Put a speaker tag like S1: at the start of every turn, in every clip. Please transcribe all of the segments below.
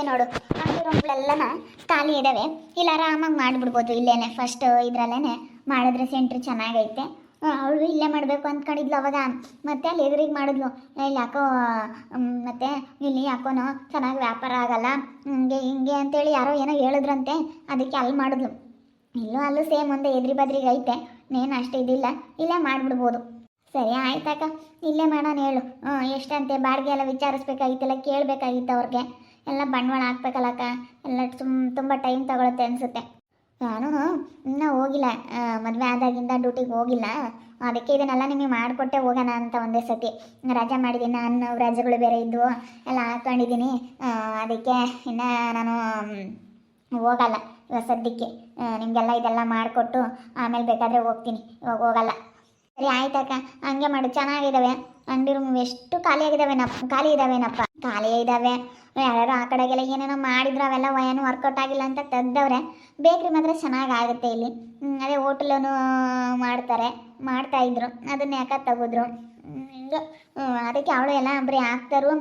S1: ಇದೆ ನೋಡು, ಅಂಗಡಿ ರೂಮ್ಗಳೆಲ್ಲನ ಖಾಲಿ ಇದ್ದಾವೆ. ಇಲ್ಲ ಆರಾಮಾಗಿ ಮಾಡಿಬಿಡ್ಬೋದು ಇಲ್ಲೇನೆ. ಫಸ್ಟ್ ಇದರಲ್ಲೇ ಮಾಡಿದ್ರೆ ಸೆಂಟ್ರ್ ಚೆನ್ನಾಗೈತೆ. ಅವಳು ಇಲ್ಲೇ ಮಾಡಬೇಕು ಅಂದ್ಕೊಂಡಿದ್ಲು ಅವಾಗ. ಮತ್ತೆ ಅಲ್ಲಿ ಎದುರಿಗೆ ಮಾಡಿದ್ಲು, ಇಲ್ಲಿ ಯಾಕೋ ಮತ್ತೆ ಇಲ್ಲಿ ಯಾಕೋನೋ ಚೆನ್ನಾಗಿ ವ್ಯಾಪಾರ ಆಗಲ್ಲ ಹಿಂಗೆ ಹಿಂಗೆ ಅಂತೇಳಿ ಯಾರೋ ಏನೋ ಹೇಳಿದ್ರಂತೆ. ಅದಕ್ಕೆ ಅಲ್ಲಿ ಮಾಡಿದ್ಲು. ಇಲ್ಲೂ ಅಲ್ಲೂ ಸೇಮ್ ಒಂದೇ ಎದ್ರಿ ಬದ್ರಿಗೆ ಐತೆ. ನೇನು ಅಷ್ಟು ಇದಿಲ್ಲ, ಇಲ್ಲೇ ಮಾಡಿಬಿಡ್ಬೋದು. ಸರಿ ಆಯ್ತಕ್ಕ, ಇಲ್ಲೇ ಮಾಡೋಣ ಹೇಳು. ಎಷ್ಟಂತೆ ಬಾಡಿಗೆ ಎಲ್ಲ ವಿಚಾರಿಸ್ಬೇಕಾಗಿತ್ತಲ್ಲ, ಕೇಳಬೇಕಾಗಿತ್ತು ಅವ್ರಿಗೆ. ಎಲ್ಲ ಬಂಡವಾಳ ಹಾಕ್ಬೇಕಲ್ಲಕ್ಕ, ಎಲ್ಲ ತುಂಬ ಟೈಮ್ ತಗೊಳುತ್ತೆ ಅನಿಸುತ್ತೆ. ನಾನು ಇನ್ನೂ ಹೋಗಿಲ್ಲ, ಮದುವೆ ಆದಾಗಿಂದ ಡ್ಯೂಟಿಗೆ ಹೋಗಿಲ್ಲ. ಅದಕ್ಕೆ ಇದನ್ನೆಲ್ಲ ನಿಮಗೆ ಮಾಡಿಕೊಟ್ಟೆ ಹೋಗೋಣ ಅಂತ ಒಂದೇ ಸತಿ ರಜೆ ಮಾಡಿದ್ದೀನಿ. ನಾನು ರಜೆಗಳು ಬೇರೆ ಇದ್ದವು, ಎಲ್ಲ ಹಾಕ್ಕೊಂಡಿದ್ದೀನಿ. ಅದಕ್ಕೆ ಇನ್ನು ನಾನು ಹೋಗಲ್ಲ ಇವಾಗ ಸದ್ಯಕ್ಕೆ. ನಿಮಗೆಲ್ಲ ಇದೆಲ್ಲ ಮಾಡಿಕೊಟ್ಟು ಆಮೇಲೆ ಬೇಕಾದರೆ ಹೋಗ್ತೀನಿ, ಇವಾಗ ಹೋಗಲ್ಲ. ಸರಿ ಆಯ್ತಕ್ಕ, ಹಂಗೆ ಮಾಡು. ಚೆನ್ನಾಗಿದ್ದಾವೆ ಅಂಗಡಿ ರೂಮ್. ಎಷ್ಟು ಖಾಲಿ ಇದ್ದಾವೇನಪ್ಪ. ಖಾಲಿ ಇದ್ದಾವೆ. ಯಾರ್ಯಾರು ಆ ಕಡೆಗೆಲ್ಲ ಏನೇನೋ ಮಾಡಿದ್ರು, ಅವೆಲ್ಲ ಏನು ವರ್ಕೌಟ್ ಆಗಿಲ್ಲ ಅಂತ ತೆಗ್ದವ್ರೆ. ಬೇಕ್ರಿ ಮಾತ್ರ ಚೆನ್ನಾಗಾಗುತ್ತೆ ಇಲ್ಲಿ. ಅದೇ ಹೋಟ್ಲೂ ಮಾಡ್ತಾಯಿದ್ರು, ಅದನ್ನ ಯಾಕೆ ತೆಗೆದ್ರು ಹಿಂಗೆ. ಅದಕ್ಕೆ ಅವಳು ಎಲ್ಲ ಬರೀ ಹಾಕ್ತಾರು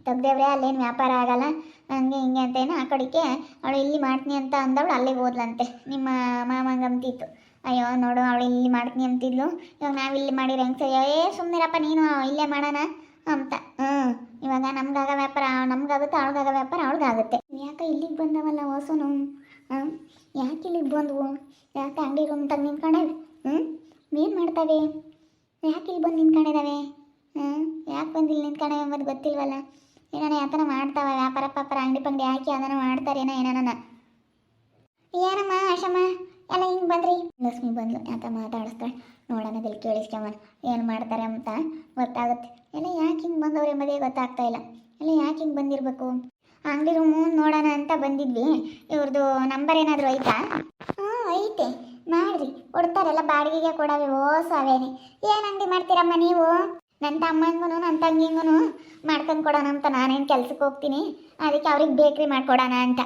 S1: ತೆಗ್ದೇವ್ರೆ, ಅಲ್ಲೇನು ವ್ಯಾಪಾರ ಆಗಲ್ಲ ಹಂಗೆ ಹಿಂಗೆ ಅಂತ ಏನೋ ಆ ಕಡೆಗೆ ಅವಳು ಇಲ್ಲಿ ಮಾಡ್ತೀನಿ ಅಂತ ಅಂದವಳು ಅಲ್ಲಿಗೆ ಹೋದ್ಲಂತೆ. ನಿಮ್ಮ ಮಾಮಂಗಂತಿತ್ತು. ಅಯ್ಯೋ ನೋಡು, ಅವಳು ಇಲ್ಲಿ ಮಾಡ್ತೀನಿ ಅಂತಿದ್ಲು. ಇವಾಗ ನಾವು ಇಲ್ಲಿ ಮಾಡಿದ್ರೆ ಹೆಂಗೆ ಸರಿ? ಸುಮ್ಮನಿರಪ್ಪ ನೀನು, ಇಲ್ಲೇ ಮಾಡೋಣ ಅಂತ. ಇವಾಗ ನಮ್ಗಾಗ ವ್ಯಾಪಾರ ನಮ್ಗಾಗುತ್ತೆ, ಅವಳಿಗಾಗ ವ್ಯಾಪಾರ ಅವಳಿಗಾಗುತ್ತೆ. ಯಾಕೆ ಇಲ್ಲಿಗೆ ಬಂದವಲ್ಲ ಹೊಸನು? ಯಾಕೆ ಇಲ್ಲಿಗೆ ಬಂದವು? ಯಾಕೆ ಅಂಗಡಿ ರೂಮ್ ತಗ ನಿಂತ್ಕೊಂಡವೆ? ಏನು ಮಾಡ್ತವೆ? ಯಾಕೆ ಇಲ್ಲಿ ಬಂದು ನಿಂತ್ಕೊಂಡಿದ್ದಾವೆ? ಯಾಕೆ ಬಂದು ಇಲ್ಲಿ ನಿಂತ್ಕೊಂಡವೆ ಎಂಬುದು ಗೊತ್ತಿಲ್ವಲ್ಲ. ಏನಾನ ಯಾತನ ಮಾಡ್ತಾವ ವ್ಯಾಪಾರ ಅಂಗಡಿ ಪಂಗಡಿ ಹಾಕಿ ಅದನ್ನ ಮಾಡ್ತಾರೇನೋ ಏನಾನ. ಏನಮ್ಮ ಆಶಮ್ಮ ಎಲ್ಲ ಹಿಂಗೆ ಬಂದ್ರಿ? ಲಕ್ಷ್ಮಿ ಬಂದ್ಲು, ಯಾಕೆ ಮಾತಾಡಿಸ್ತಾಳೆ ನೋಡೋಣ, ಇಲ್ಲಿ ಕೇಳಿಸ್ಕೊಂಬ ಏನು ಮಾಡ್ತಾರೆ ಅಂತ ಗೊತ್ತಾಗುತ್ತೆ. ಎಲ್ಲ ಯಾಕೆ ಹಿಂಗೆ ಬಂದವ್ರೆ ಎಂಬುದೇ ಗೊತ್ತಾಗ್ತಾ ಇಲ್ಲ. ಎಲ್ಲ ಯಾಕೆ ಹಿಂಗೆ ಬಂದಿರಬೇಕು? ಅಂಗಡಿ ರೂಮು ನೋಡೋಣ ಅಂತ ಬಂದಿದ್ವಿ. ಇವ್ರದ್ದು ನಂಬರ್ ಏನಾದರೂ ಐತಾ? ಐತೆ, ಮಾಡ್ರಿ, ಕೊಡ್ತಾರಲ್ಲ ಬಾಡಿಗೆಗೆ ಕೊಡವೆ. ಸಾವೇನೆ. ಏನು ಅಂಗಡಿ ಮಾಡ್ತೀರಮ್ಮ ನೀವು? ನನ್ನ ತಮ್ಮಂಗೂ ನನ್ನ ತಂಗಿಂಗೂ ಮಾಡ್ಕೊಂಡು ಕೊಡೋಣ ಅಂತ ನಾನೇನು ಕೆಲ್ಸಕ್ಕೆ ಹೋಗ್ತೀನಿ. ಅದಕ್ಕೆ ಅವ್ರಿಗೆ ಬೇಕ್ರಿ ಮಾಡಿಕೊಡೋಣ ಅಂತ.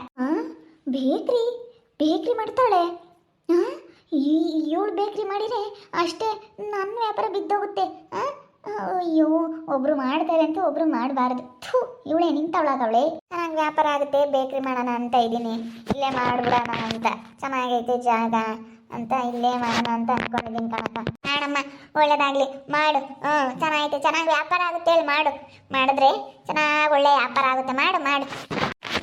S1: ಬೇಕ್ರಿ ಮಾಡ್ತಾಳೆ? ಇವಳು ಬೇಕ್ರಿ ಮಾಡಿದರೆ ಅಷ್ಟೇ ನನ್ನ ವ್ಯಾಪಾರ ಬಿದ್ದೋಗುತ್ತೆ. ಅಯ್ಯೋ, ಒಬ್ರು ಮಾಡ್ತಾರೆ ಅಂತ ಒಬ್ರು ಮಾಡಬಾರ್ದು. ಇವಳೇ ನಿಂತವಳಾಗವಳೆ. ಚೆನ್ನಾಗಿ ವ್ಯಾಪಾರ ಆಗುತ್ತೆ, ಬೇಕ್ರಿ ಮಾಡೋಣ ಅಂತ ಇದ್ದೀನಿ. ಇಲ್ಲೇ ಮಾಡಿಬಿಡೋಣ ಅಂತ, ಚೆನ್ನಾಗೈತೆ ಜಾಗ ಅಂತ ಇಲ್ಲೇ ಮಾಡೋಣ ಅಂತ ಅಂದ್ಕೊಂಡಿದ್ದೀನಿ ಕಣಕ್ಕ. ಮಾಡಮ್ಮ, ಒಳ್ಳೇದಾಗಲಿ, ಮಾಡು. ಚೆನ್ನಾಗೈತೆ, ಚೆನ್ನಾಗಿ ವ್ಯಾಪಾರ ಆಗುತ್ತೆ ಹೇಳಿ ಮಾಡು. ಮಾಡಿದ್ರೆ ಚೆನ್ನಾಗಿ ಒಳ್ಳೆ ವ್ಯಾಪಾರ ಆಗುತ್ತೆ. ಮಾಡು.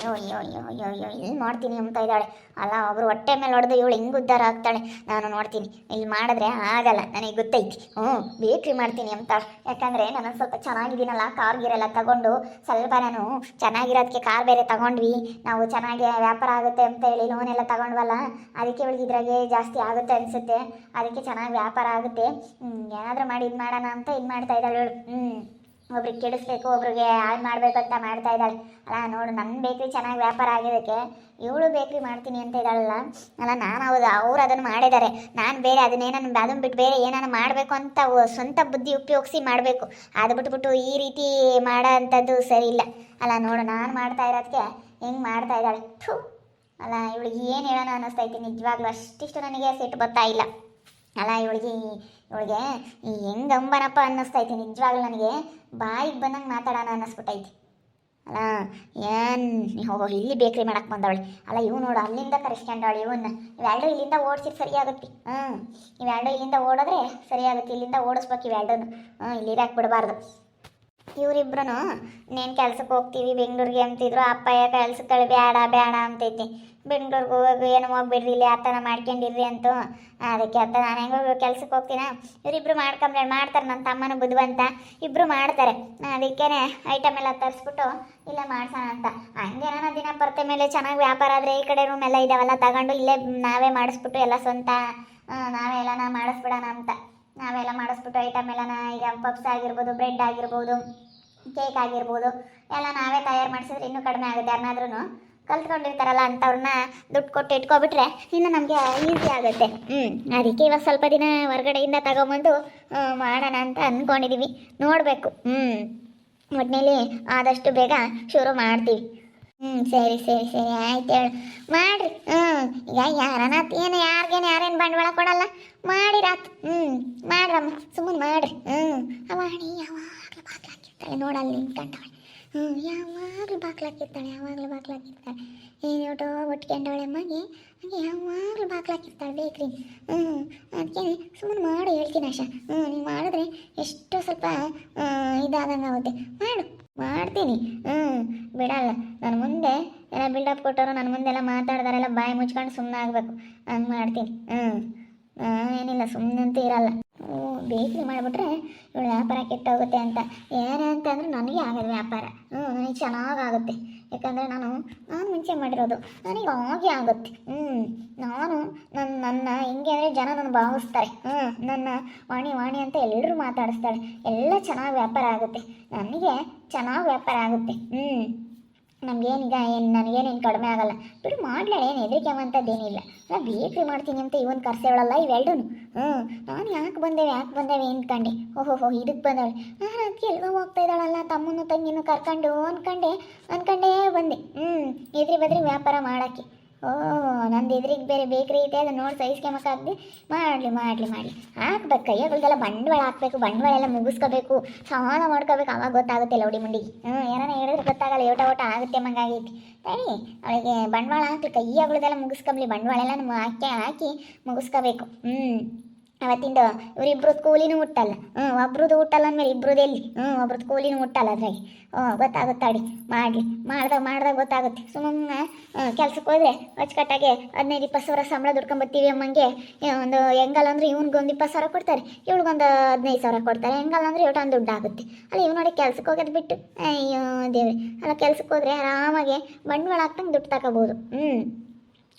S1: ಅಯ್ಯೋ ಇಲ್ಲಿ ನೋಡ್ತೀನಿ ಅಂತ ಇದ್ದಾಳೆ. ಅಲ್ಲ, ಒಬ್ರು ಹೊಟ್ಟೆ ಮೇಲೆ ಹೊಡೆದು ಇವಳು ಹಿಂಗೆ ಉದ್ಧಾರ ಆಗ್ತಾಳೆ. ನಾನು ನೋಡ್ತೀನಿ, ಇಲ್ಲಿ ಮಾಡಿದ್ರೆ ಆಗಲ್ಲ, ನನಗೆ ಗೊತ್ತೈತಿ. ಬೇಕ್ರಿ ಮಾಡ್ತೀನಿ ಅಂತಾಳೆ. ಯಾಕಂದರೆ ನಾನು ಸ್ವಲ್ಪ ಚೆನ್ನಾಗಿದ್ದೀನಲ್ಲ, ಕಾರ್ ಗೀರೆಲ್ಲ ತಗೊಂಡು ಸ್ವಲ್ಪ ನಾನು ಚೆನ್ನಾಗಿರೋದಕ್ಕೆ ಕಾರ್ ಬೇರೆ ತಗೊಂಡ್ವಿ ನಾವು. ಚೆನ್ನಾಗಿ ವ್ಯಾಪಾರ ಆಗುತ್ತೆ ಅಂತ ಹೇಳಿ ಲೋನೆಲ್ಲ ತಗೊಂಡ್ವಲ್ಲ, ಅದಕ್ಕೆ ಇವಳಿಗೆ ಇದ್ರಾಗೆ ಜಾಸ್ತಿ ಆಗುತ್ತೆ ಅನಿಸುತ್ತೆ. ಅದಕ್ಕೆ ಚೆನ್ನಾಗಿ ವ್ಯಾಪಾರ ಆಗುತ್ತೆ, ಏನಾದರೂ ಮಾಡಿ ಇದು ಮಾಡೋಣ ಅಂತ ಇದು ಮಾಡ್ತಾ ಇದ್ದಾಳೆ ಇವಳು. ಒಬ್ರಿಗೆ ಕೆಡಿಸ್ಬೇಕು, ಒಬ್ರಿಗೆ ಹಾಳು ಮಾಡಬೇಕು ಅಂತ ಮಾಡ್ತಾ ಇದ್ದಾಳೆ. ಅಲ್ಲ ನೋಡು, ನನ್ನ ಬೇಕ್ರಿ ಚೆನ್ನಾಗಿ ವ್ಯಾಪಾರ ಆಗಿದ್ದಕ್ಕೆ ಇವಳು ಬೇಕ್ರಿ ಮಾಡ್ತೀನಿ ಅಂತ ಇದ್ದಾಳಲ್ಲ. ಅಲ್ಲ, ನಾನು ಹೌದು, ಅವ್ರು ಅದನ್ನು ಮಾಡಿದ್ದಾರೆ. ನಾನು ಬೇರೆ ಅದನ್ನು ಬಿಟ್ಟು ಬೇರೆ ಏನಾರು ಮಾಡಬೇಕು ಅಂತ ಸ್ವಂತ ಬುದ್ಧಿ ಉಪಯೋಗಿಸಿ ಮಾಡಬೇಕು. ಅದು ಬಿಟ್ಬಿಟ್ಟು ಈ ರೀತಿ ಮಾಡೋ ಅಂಥದ್ದು ಸರಿ ಇಲ್ಲ. ಅಲ್ಲ ನೋಡು, ನಾನು ಮಾಡ್ತಾ ಇರೋದಕ್ಕೆ ಹೆಂಗೆ ಮಾಡ್ತಾ ಇದ್ದಾಳೆ. ಅಲ್ಲ, ಇವಳಿಗೆ ಏನು ಹೇಳೋಣ ಅನ್ನಿಸ್ತೈತಿ ನಿಜವಾಗ್ಲೂ. ಅಷ್ಟಿಷ್ಟು ನನಗೆ ಸಿಟ್ಟು ಬರ್ತಾ ಇಲ್ಲ. ಅಲ್ಲ, ಇವಳಿಗೆ ಹೆಂಗೆ ಅಂಬನಪ್ಪ ಅನ್ನಿಸ್ತೈತಿ ನಿಜವಾಗ್ಲೂ. ನನಗೆ ಬಾಯಿಗೆ ಬಂದಂಗೆ ಮಾತಾಡೋಣ ಅನ್ನಿಸ್ಬಿಟ್ಟೈತಿ. ಅಲ್ಲ, ಏನು ಇಲ್ಲಿ ಬೇಕ್ರಿ ಮಾಡಕ್ಕೆ ಬಂದವಳೆ. ಅಲ್ಲ, ಇವು ನೋಡು ಅಲ್ಲಿಂದ ಕರೆಸ್ಕೊಂಡವಳು. ಇವೆರಡು ಇಲ್ಲಿಂದ ಓಡಿಸಿದ್ರೆ ಸರಿಯಾಗುತ್ತೆ. ಇವೆರಡು ಇಲ್ಲಿಂದ ಓಡಿದ್ರೆ ಸರಿಯಾಗುತ್ತೆ. ಇಲ್ಲಿಂದ ಓಡಿಸ್ಬೇಕು ಇವೆರಡೂ. ಇಲ್ಲಿ ಹಾಕ್ಬಿಡಬಾರ್ದು. ಇವರಿಬ್ರು ನೇನು ಕೆಲ್ಸಕ್ಕೆ ಹೋಗ್ತೀವಿ ಬೆಂಗಳೂರಿಗೆ ಅಂತಿದ್ರು. ಅಪ್ಪಯ್ಯ ಕೆಲ್ಸಕ್ಕೆ ಬೇಡ ಅಂತೈತಿ. ಬೆಂಗಳೂರಿಗೆ ಹೋಗಿ ಏನು ಹೋಗ್ಬಿಡ್ರಿ, ಇಲ್ಲಿ ಆ ಥರ ಮಾಡ್ಕೊಂಡಿರ್ರಿ ಅಂತೂ. ಅದಕ್ಕೆ ಅಂತ ನಾನು ಹೆಂಗೋ ಕೆಲ್ಸಕ್ಕೆ ಹೋಗ್ತೀನ. ಇವರಿಬ್ರು ಮಾಡ್ತಾರೆ. ನನ್ನ ತಮ್ಮನ ಬುದ್ಧಿವಂತ, ಇಬ್ಬರು ಮಾಡ್ತಾರೆ. ಅದಕ್ಕೇ ಐಟಮ್ ಎಲ್ಲ ತರಿಸ್ಬಿಟ್ಟು ಇಲ್ಲೇ ಮಾಡ್ಸೋಣ ಅಂತ. ಹಂಗೆ ನಾನು ದಿನ ಬರ್ತೆ ಮೇಲೆ ಚೆನ್ನಾಗಿ ವ್ಯಾಪಾರ ಆದರೆ ಈ ಕಡೆ ರೂಮ್ ಎಲ್ಲ ಇದಾವೆಲ್ಲ ತಗೊಂಡು ಇಲ್ಲೇ ನಾವೇ ಮಾಡಿಸ್ಬಿಟ್ಟು ಎಲ್ಲ ಸ್ವಂತ ನಾವೆಲ್ಲ ಮಾಡಿಸ್ಬಿಡೋಣ ಅಂತ. ನಾವೆಲ್ಲ ಮಾಡಿಸ್ಬಿಟ್ಟು ಐಟಮ್ ಎಲ್ಲ ಈಗ ಪಪ್ಸ್ ಆಗಿರ್ಬೋದು, ಬ್ರೆಡ್ ಆಗಿರ್ಬೋದು, ಕೇಕ್ ಆಗಿರ್ಬೋದು ಎಲ್ಲ ನಾವೇ ತಯಾರು ಮಾಡಿಸಿದ್ರೆ ಇನ್ನೂ ಕಡಿಮೆ ಆಗುತ್ತೆ. ಯಾರನ್ನಾದ್ರೂ ಕಲ್ತ್ಕೊಂಡಿರ್ತಾರಲ್ಲ ಅಂಥವ್ರನ್ನ ದುಡ್ಡು ಕೊಟ್ಟು ಇಟ್ಕೊಬಿಟ್ರೆ ಇನ್ನು ನಮಗೆ ಈಸಿ ಆಗುತ್ತೆ. ಅದಕ್ಕೆ ಇವಾಗ ಸ್ವಲ್ಪ ದಿನ ಹೊರಗಡೆಯಿಂದ ತಗೊಂಬಂದು ಮಾಡೋಣ ಅಂತ ಅಂದ್ಕೊಂಡಿದ್ದೀವಿ. ನೋಡಬೇಕು. ಒಟ್ಟಿನಲ್ಲಿ ಆದಷ್ಟು ಬೇಗ ಶುರು ಮಾಡ್ತೀವಿ. ಸರಿ ಆಯ್ತು ಹೇಳು. ಮಾಡಿರಿ. ಈಗ ಯಾರೇನು ಬಂಡವಾಳ ಕೊಡಲ್ಲ. ಮಾಡಿರಾತು. ಮಾಡ್ರಮ್ಮ, ಸುಮ್ಮನೆ ಮಾಡಿರಿ. ಅವಾಣಿ ಯಾವಾಗಲೂ ಬಾಗ್ಲಾಕಿರ್ತಾಳೆ ನೋಡಲ್ಲಿ ನಿಂತ್ಕೊಂಡವಳೆ. ಯಾವಾಗಲೂ ಬಾಕ್ಲಾಕಿರ್ತಾಳೆ, ಯಾವಾಗಲೂ ಬಾಕ್ಲಾಕಿರ್ತಾಳೆ. ಏನೋಟೋ ಒಟ್ಕೊಂಡವಳೆ ಅಮ್ಮಗೆ, ಹಾಗೆ ಯಾವಾಗಲೂ ಬಾಕ್ಲಾಕಿರ್ತಾಳೆ ಬೇಕ್ರಿ. ಅದಕ್ಕೆ ಸುಮ್ಮನೆ ಮಾಡು ಹೇಳ್ತೀನಿ ಆಶಾ. ನೀವು ಮಾಡಿದ್ರೆ ಎಷ್ಟೋ ಸ್ವಲ್ಪ ಇದಾದಂಗೆ ಆಗುತ್ತೆ. ಮಾಡ್ತೀನಿ. ಬಿಡಲ್ಲ. ನನ್ನ ಮುಂದೆ ಎಲ್ಲ ಬಿಲ್ಡಪ್ ಕೊಟ್ಟವರು ನನ್ನ ಮುಂದೆಲ್ಲ ಮಾತಾಡ್ದಾರೆಲ್ಲ ಬಾಯಿ ಮುಚ್ಕೊಂಡು ಸುಮ್ಮನೆ ಆಗಬೇಕು. ಹಂಗೆ ಮಾಡ್ತೀನಿ. ಏನಿಲ್ಲ, ಸುಮ್ಮನಂತೂ ಇರಲ್ಲ. ಬೇಕ್ರಿ ಮಾಡಿಬಿಟ್ರೆ ಇವಳು ವ್ಯಾಪಾರ ಕೆಟ್ಟೋಗುತ್ತೆ ಅಂತ ಏನೇ ಅಂತ ಅಂದರೆ ನನಗೆ ಆಗೋದು ವ್ಯಾಪಾರ. ನನಗೆ ಚೆನ್ನಾಗಾಗುತ್ತೆ. ಯಾಕಂದರೆ ನಾನು ಮುಂಚೆ ಮಾಡಿರೋದು ನನಗೆ ಹಾಗೆ ಆಗುತ್ತೆ. ನಾನು ನನ್ನ ಹಿಂಗೆ ಅಂದರೆ ಜನ ನನ್ನ ಭಾವಿಸ್ತಾರೆ. ನನ್ನ ವಾಣಿ ಅಂತ ಎಲ್ಲರೂ ಮಾತಾಡಿಸ್ತಾಳೆ. ಎಲ್ಲ ಚೆನ್ನಾಗಿ ವ್ಯಾಪಾರ ಆಗುತ್ತೆ. ನನಗೆ ಚೆನ್ನಾಗಿ ವ್ಯಾಪಾರ ಆಗುತ್ತೆ. ನಮಗೇನೀಗ ನನಗೇನೇನು ಕಡಿಮೆ ಆಗಲ್ಲ. ಬಿಡು ಮಾಡ್ಲಾಳೆ, ಏನು ಹೆದರಿಕೆವಂಥದ್ದೇನಿಲ್ಲ. ನಾನು ಬೇಕ್ರಿ ಮಾಡ್ತೀನಿ ಅಂತ ಇವನು ಕರ್ಸೇವಳಲ್ಲ ಇವೆರಡೂ. ನಾನು ಯಾಕೆ ಬಂದೇವೆ ಅಂದ್ಕೊಂಡೆ. ಓಹೋ ಇದಕ್ಕೆ ಬಂದವಳೆ. ನಾನು ಅದಕ್ಕೆ ಎಲ್ಗೋ ಹೋಗ್ತಾ ಇದ್ದಾಳಲ್ಲ ತಮ್ಮನ್ನು ತಂಗಿನೂ ಕರ್ಕೊಂಡು ಅನ್ಕೊಂಡೇ ಬಂದೆ. ಎದ್ರಿ ಬದ್ರಿ ವ್ಯಾಪಾರ ಮಾಡೋಕ್ಕೆ. ನಂದು ಎದುರಿಗೆ ಬೇರೆ ಬೇಕ್ರಿ ಐತೆ, ಅದನ್ನು ನೋಡಿ ಸಹಿಸ್ಕೊಂಬಕ್ಕಾಗದೆ ಮಾಡಲಿ ಹಾಕ್ಬೇಕು. ಕೈಯಾಗಳ್ದೆಲ್ಲ ಬಂಡವಾಳ ಹಾಕಬೇಕು, ಬಂಡವಾಳ ಎಲ್ಲ ಮುಗಿಸ್ಕೋಬೇಕು, ಸಾಲ ಮಾಡ್ಕೋಬೇಕು. ಅವಾಗ ಗೊತ್ತಾಗುತ್ತೆ ಲೌಡಿ ಮುಂಡಿಗೆ. ಏನಾರ ಹೇಳಿದ್ರೆ ಗೊತ್ತಾಗಲ್ಲ, ಓಟ ಆಗುತ್ತೆ ಮಂಗಾಗೈತಿ. ಸರಿ, ಅವಳಿಗೆ ಬಂಡವಾಳ ಹಾಕ್ಲಿ, ಕೈಯಾಗಳ್ದೆಲ್ಲ ಮುಗಿಸ್ಕೊಬ್ಲಿ, ಬಂಡವಾಳ ಎಲ್ಲ ಹಾಕಿ ಮುಗಿಸ್ಕೋಬೇಕು. ಅವತ್ತಿಂದ ಇವರಿಬ್ರು ಕೂಲಿನೂ ಮುಟ್ಟಲ್ಲ. ಒಬ್ರದ್ದು ಹುಟ್ಟಲ್ಲ ಅಂದಮೇಲೆ ಇಬ್ರದ್ದು ಎಲ್ಲಿ? ಒಬ್ರದ್ದು ಕೂಲಿನೂ ಮುಟ್ಟಲ್ಲ ಅದ್ರಾಗೆ. ಗೊತ್ತಾಗುತ್ತಾಡಿ. ಮಾಡ್ದಾಗ ಗೊತ್ತಾಗುತ್ತೆ. ಸುಮ್ಮನೆ ಕೆಲ್ಸಕ್ಕೆ ಹೋದರೆ ಅಚ್ಚುಕಟ್ಟಾಗೆ 15-20 ಸಾವಿರ ಸಂಬಳ ದುಡ್ಕೊಂಬತ್ತೀವಿ ಅಮ್ಮಂಗೆ. ಒಂದು ಹೆಂಗಲ್ಲ ಅಂದ್ರೆ ಇವ್ನಿಗೊಂದು 20 ಸಾವಿರ ಕೊಡ್ತಾರೆ, ಇವಳಿಗೊಂದು 15 ಸಾವಿರ ಕೊಡ್ತಾರೆ. ಹೆಂಗಲ್ಲ ಅಂದ್ರೆ ಇವಟೊಂದು ದುಡ್ಡು ಆಗುತ್ತೆ. ಅಲ್ಲ ಇವ್ ನೋಡಿ ಕೆಲ್ಸಕ್ಕೆ ಹೋಗೋದು ಬಿಟ್ಟು ಅಯ್ಯೋ ದೇವ್ರಿ. ಅಲ್ಲ ಕೆಲ್ಸಕ್ಕೆ ಹೋದರೆ ಆರಾಮಾಗಿ ಬಂಡವಾಳ ಹಾಕ್ತಂಗೆ ದುಡ್ಡು ತಗೋಬೋದು.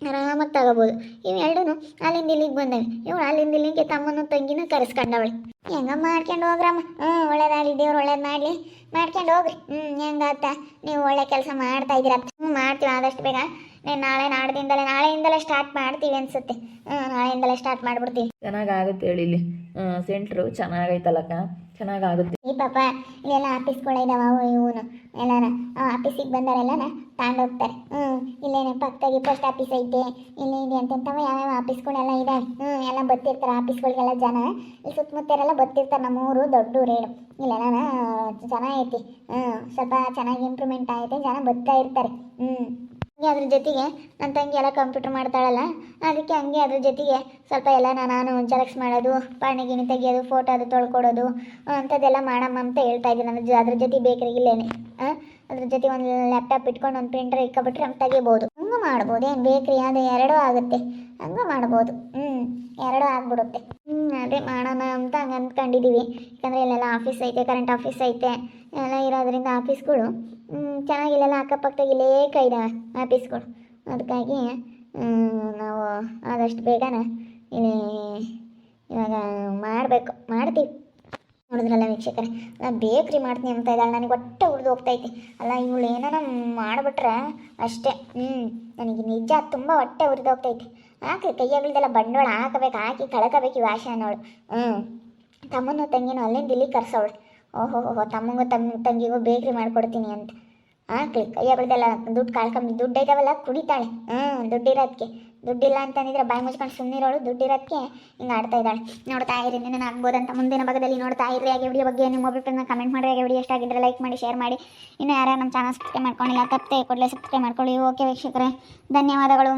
S1: ಆರಾಮಾಗಿ ತಗೋಬೋದು. ಇವೆರಡೂ ಅಲ್ಲಿಂದ ಇಲ್ಲಿಗೆ ಬಂದವೆ. ಇವಳು ಅಲ್ಲಿಂದ ಇಲ್ಲಿಗೆ ತಮ್ಮನ್ನು ತಂಗಿನ ಕರೆಸ್ಕೊಂಡವಳೆ. ಹೆಂಗ ಮಾಡ್ಕೊಂಡು ಹೋಗ್ರಮ್ಮ. ಒಳ್ಳೇದಾಗಲಿ, ದೇವ್ರು ಒಳ್ಳೇದು ಮಾಡಲಿ. ಮಾಡ್ಕೊಂಡು ಹೋಗ್ರಿ. ಹೆಂಗಾತ? ನೀವು ಒಳ್ಳೆ ಕೆಲಸ ಮಾಡ್ತಾ ಇದ್ದೀರ. ಮಾಡ್ತೀವಿ ಆದಷ್ಟು ಬೇಗ. ನಾಳೆಯಿಂದಲೇ ಸ್ಟಾರ್ಟ್ ಮಾಡ್ತೀವಿ ಅನ್ಸುತ್ತೆ. ನಾಳೆಯಿಂದಲೇ ಸ್ಟಾರ್ಟ್ ಮಾಡಿಬಿಡ್ತೀವಿ.
S2: ಚೆನ್ನಾಗಾಗುತ್ತೆ ಹೇಳಿ. ಇಲ್ಲಿ ಸೆಂಟ್ರು ಚೆನ್ನಾಗೈತಲ್ಲಕ್ಕ, ಚೆನ್ನಾಗಾಗುತ್ತೆ.
S1: ಈ ಪಾಪ ಇಲ್ಲೆಲ್ಲ ಆಫೀಸ್ಗಳಿದಾವ. ಇವನು ಎಲ್ಲಾರ ಆಫೀಸಿಗೆ ಬಂದವರೆಲ್ಲನ ತಗೊಂಡೋಗ್ತಾರೆ. ಇಲ್ಲೇನೆ ಪಕ್ಕದಾಗಿ ಪೋಸ್ಟ್ ಆಫೀಸ್ ಐತೆ, ಇಲ್ಲೇ ಇದೆ ಅಂತಂತವ ಯಾವ್ಯಾವ ಆಫೀಸ್ಗಳೆಲ್ಲ ಇದಾವೆ. ಎಲ್ಲ ಬರ್ತಿರ್ತಾರೆ ಆಫೀಸ್ಗಳಿಗೆಲ್ಲ ಜನ. ಇಲ್ಲಿ ಸುತ್ತಮುತ್ತರೆಲ್ಲ ಬರ್ತಿರ್ತಾರೆ. ನಮ್ಮೂರು ದೊಡ್ಡ ಊರೇನು. ಇಲ್ಲೆಲ್ಲ ಚೆನ್ನಾಗೈತಿ. ಸ್ವಲ್ಪ ಚೆನ್ನಾಗಿ ಇಂಪ್ರೂವ್ಮೆಂಟ್ ಆಗೈತೆ, ಜನ ಬರ್ತಾ ಇರ್ತಾರೆ. ಅದ್ರ ಜೊತೆಗೆ ನನ್ನ ತಂಗಿ ಎಲ್ಲ ಕಂಪ್ಯೂಟರ್ ಮಾಡ್ತಾಳಲ್ಲ, ಅದಕ್ಕೆ ಹಂಗೆ ಅದ್ರ ಜೊತೆಗೆ ಸ್ವಲ್ಪ ಎಲ್ಲ ನಾನು ಜೆರಾಕ್ಸ್ ಮಾಡೋದು, ಪಾಣಿಗಿನಿ ತೆಗಿಯೋದು, ಫೋಟೋ ಅದು ತೊಳ್ಕೊಡೋದು ಅಂಥದ್ದೆಲ್ಲ ಮಾಡಮ್ಮ ಅಂತ ಹೇಳ್ತಾ ಇದ್ದೀನಿ. ಅದ್ರ ಜೊತೆ ಬೇಕ್ರಿಗಿಲ್ಲೇನೆ ಅದ್ರ ಜೊತೆ ಒಂದು ಲ್ಯಾಪ್ಟಾಪ್ ಇಟ್ಕೊಂಡು ಒಂದು ಪ್ರಿಂಟರ್ ಇಟ್ಕೊಬಿಟ್ರೆ ನಮ್ಗೆ ತೆಗಿಬೋದು. ಹಂಗೆ ಮಾಡ್ಬೋದು. ಏನು ಬೇಕ್ರಿ ಅದು ಎರಡೂ ಆಗುತ್ತೆ. ಹಂಗೆ ಮಾಡ್ಬೋದು. ಎರಡೂ ಆಗ್ಬಿಡುತ್ತೆ. ಅದೇ ಮಾಡೋಣ ಅಂತ ಹಂಗೆ ಅಂದ್ಕೊಂಡಿದ್ದೀವಿ. ಯಾಕಂದರೆ ಇಲ್ಲೆಲ್ಲ ಆಫೀಸ್ ಐತೆ, ಕರೆಂಟ್ ಆಫೀಸ್ ಐತೆ ಎಲ್ಲ ಇರೋದ್ರಿಂದ ಆಫೀಸ್ಗಳು ಚೆನ್ನಾಗಿಲ್ಲೆಲ್ಲ ಅಕ್ಕಪಕ್ಕದಾಗ ಇಲ್ಲೇ ಇದ್ದಾವೆ ಆಫೀಸ್ಗಳು. ಅದಕ್ಕಾಗಿ ನಾವು ಆದಷ್ಟು ಬೇಗನೆ ಇಲ್ಲಿ ಇವಾಗ ಮಾಡ್ತೀವಿ. ನೋಡಿದ್ರಲ್ಲ ವೀಕ್ಷಕರೇ, ನಾನು ಬೇಕ್ರಿ ಮಾಡ್ತೀನಿ ಅಂತ ಇದ್ದಾಳೆ. ನನಗೆ ಹೊಟ್ಟೆ ಉರಿದು ಹೋಗ್ತೈತಿ. ಅಲ್ಲ ಇವಳು ಏನಾರ ಮಾಡಿಬಿಟ್ರೆ ಅಷ್ಟೇ. ನನಗೆ ನಿಜ ತುಂಬ ಹೊಟ್ಟೆ ಉರಿದು ಹೋಗ್ತೈತಿ. ಹಾಕಿ ಕೈಯಾಗಳ್ದೆಲ್ಲ ಬಂಡವಾಳ ಹಾಕಿ ಕಳ್ಕೋಬೇಕು ಇವು ಆಶೆ ಅನ್ನೋಳು. ತಮ್ಮನೂ ತಂಗಿನೂ ಅಲ್ಲಿಂದ ಇಲ್ಲಿ ಕರ್ಸೋಳು. ಓಹೋ ತಮ್ಮಂಗೂ ತಂಗಿಗೂ ಬೇಕ್ರಿ ಮಾಡಿಕೊಡ್ತೀನಿ ಅಂತ ಹಾಕ್ಲಿ. ಕೈಯಾಗಳ್ದೆಲ್ಲ ದುಡ್ಡು ಐತಾವಲ್ಲ ಕುಣಿತಾಳೆ. ದುಡ್ಡಿಲ್ಲ ಅಂತಂದಿದ್ರೆ ಬಾಯಿ ಮುಚ್ಕೊಂಡು ಸುಮ್ಮನಿರೋಳು. ದುಡ್ಡಿರೋದಕ್ಕೆ ಹಿಂಗೆ ಆಡ್ತಾ ಇದ್ದಾಳೆ. ನೋಡ್ತಾ ಇರಿ, ಇನ್ನೇನು ಆಗ್ಬೋದಂತ ಮುಂದಿನ ಭಾಗದಲ್ಲಿ ನೋಡ್ತಾ ಇರ್ರಿ. ಹಾಗೆ ವಿಡಿಯೋ ಬಗ್ಗೆ ನಿಮ್ಮ ಒಬ್ಬರನ್ನ ಕಮೆಂಟ್ ಮಾಡಿ. ಹಾಗೆ ವಿಡಿಯೋ ಎಷ್ಟಾಗಿದ್ದರೆ ಲೈಕ್ ಮಾಡಿ, ಶೇರ್ ಮಾಡಿ. ಇನ್ನು ಯಾರು ನಮ್ಮ ಚಾನಲ್ ಸಬ್ಸ್ಕ್ರೈಬ್ ಮಾಡ್ಕೊಂಡಿಲ್ಲ ತಪ್ಪದೆ ಕೂಡಲೇ ಸಬ್ಸ್ಕ್ರೈಬ್ ಮಾಡ್ಕೊಳ್ಳಿ. ಓಕೆ ವೀಕ್ಷಕರೇ, ಧನ್ಯವಾದಗಳು.